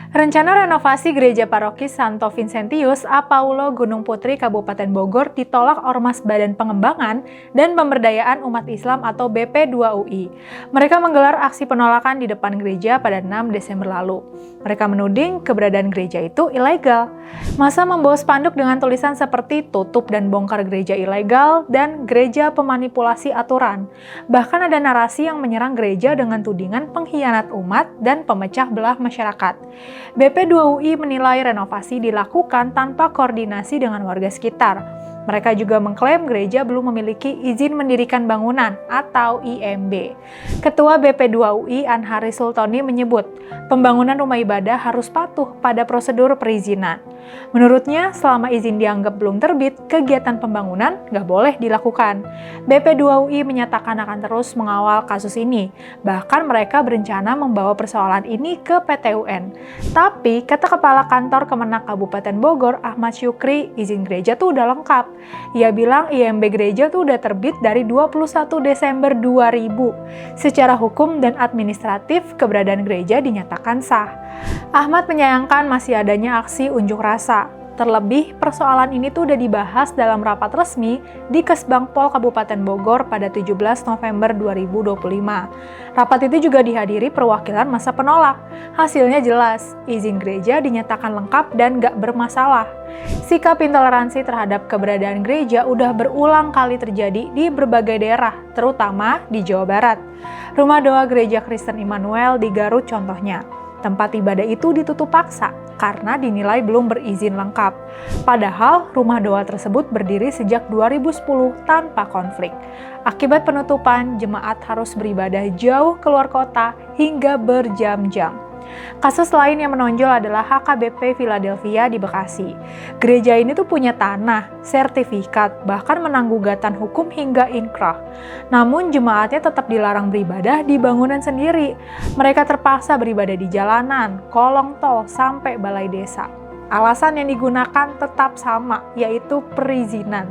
Rencana renovasi Gereja Paroki Santo Vincentius A. Paulo Gunung Putri Kabupaten Bogor ditolak Ormas Badan Pengembangan dan Pemberdayaan Umat Islam atau BP2UI. Mereka menggelar aksi penolakan di depan gereja pada 6 Desember lalu. Mereka menuding keberadaan gereja itu ilegal. Massa membawa spanduk dengan tulisan seperti tutup dan bongkar gereja ilegal dan gereja pemanipulasi aturan. Bahkan ada narasi yang menyerang gereja dengan tudingan pengkhianat umat dan pemecah belah masyarakat. BP2UI menilai renovasi dilakukan tanpa koordinasi dengan warga sekitar. Mereka juga mengklaim gereja belum memiliki izin mendirikan bangunan atau IMB. Ketua BP2UI Anhari Sultoni menyebut, pembangunan rumah ibadah harus patuh pada prosedur perizinan. Menurutnya, selama izin dianggap belum terbit, kegiatan pembangunan nggak boleh dilakukan. BP2UI menyatakan akan terus mengawal kasus ini. Bahkan mereka berencana membawa persoalan ini ke PT UN. Tapi, kata Kepala Kantor Kemenak Kabupaten Bogor, Ahmad Syukri, izin gereja tuh udah lengkap. Ia bilang IMB gereja tuh udah terbit dari 21 Desember 2000. Secara hukum dan administratif, keberadaan gereja dinyatakan sah. Ahmad menyayangkan masih adanya aksi unjuk rasa. Terlebih, persoalan ini tuh udah dibahas dalam rapat resmi di Kesbangpol Kabupaten Bogor pada 17 November 2025. Rapat itu juga dihadiri perwakilan massa penolak. Hasilnya jelas, izin gereja dinyatakan lengkap dan gak bermasalah. Sikap intoleransi terhadap keberadaan gereja udah berulang kali terjadi di berbagai daerah, terutama di Jawa Barat. Rumah doa Gereja Kristen Immanuel di Garut contohnya. Tempat ibadah itu ditutup paksa karena dinilai belum berizin lengkap. Padahal rumah doa tersebut berdiri sejak 2010 tanpa konflik. Akibat penutupan, jemaat harus beribadah jauh keluar kota hingga berjam-jam. Kasus lain yang menonjol adalah HKBP Philadelphia di Bekasi. Gereja ini tuh punya tanah, sertifikat, bahkan menang gugatan hukum hingga inkrah. Namun jemaatnya tetap dilarang beribadah di bangunan sendiri. Mereka terpaksa beribadah di jalanan, kolong tol, sampai balai desa. Alasan yang digunakan tetap sama, yaitu perizinan.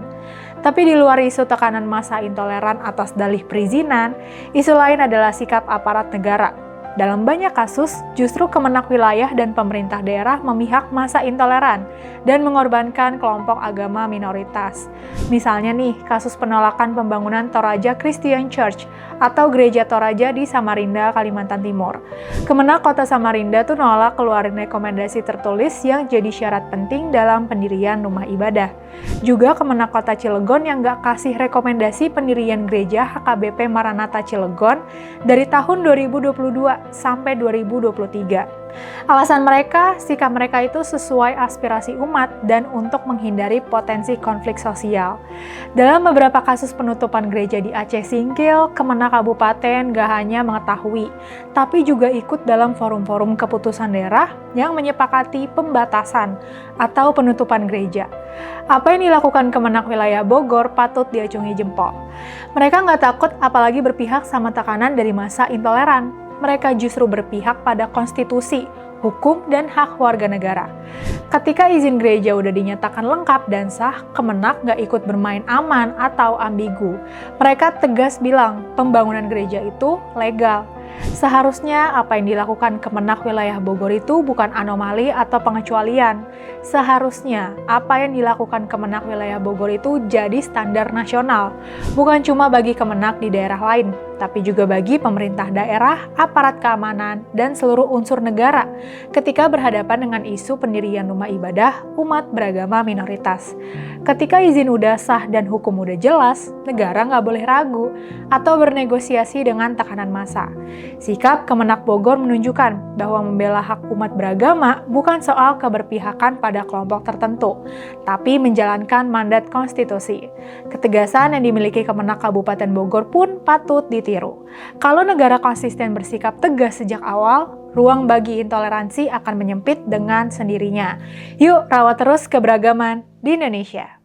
Tapi di luar isu tekanan massa intoleran atas dalih perizinan, isu lain adalah sikap aparat negara. Dalam banyak kasus, justru Kemenak wilayah dan pemerintah daerah memihak massa intoleran dan mengorbankan kelompok agama minoritas. Misalnya nih, kasus penolakan pembangunan Toraja Christian Church atau Gereja Toraja di Samarinda, Kalimantan Timur. Kemenak Kota Samarinda tuh nolak keluarin rekomendasi tertulis yang jadi syarat penting dalam pendirian rumah ibadah. Juga Kemenak Kota Cilegon yang gak kasih rekomendasi pendirian gereja HKBP Maranatha Cilegon dari tahun 2022 sampai 2023. Alasan mereka, sikap mereka itu sesuai aspirasi umat dan untuk menghindari potensi konflik sosial. Dalam beberapa kasus penutupan gereja di Aceh Singkil, Kemenak Kabupaten gak hanya mengetahui, tapi juga ikut dalam forum-forum keputusan daerah yang menyepakati pembatasan atau penutupan gereja. Apa yang dilakukan Kemenak wilayah Bogor patut diacungi jempol. Mereka nggak takut apalagi berpihak sama tekanan dari massa intoleran. Mereka justru berpihak pada konstitusi, hukum, dan hak warga negara. Ketika izin gereja udah dinyatakan lengkap dan sah, Kemenak nggak ikut bermain aman atau ambigu. Mereka tegas bilang pembangunan gereja itu legal. Seharusnya apa yang dilakukan Kemenak wilayah Bogor itu bukan anomali atau pengecualian. Seharusnya apa yang dilakukan Kemenak wilayah Bogor itu jadi standar nasional. Bukan cuma bagi Kemenak di daerah lain, tapi juga bagi pemerintah daerah, aparat keamanan, dan seluruh unsur negara ketika berhadapan dengan isu pendirian rumah ibadah umat beragama minoritas. Ketika izin udah sah dan hukum udah jelas, negara nggak boleh ragu atau bernegosiasi dengan tekanan massa. Sikap Kemenak Bogor menunjukkan bahwa membela hak umat beragama bukan soal keberpihakan pada kelompok tertentu, tapi menjalankan mandat konstitusi. Ketegasan yang dimiliki Kemenak Kabupaten Bogor pun patut ditiru. Kalau negara konsisten bersikap tegas sejak awal, ruang bagi intoleransi akan menyempit dengan sendirinya. Yuk, rawat terus keberagaman di Indonesia.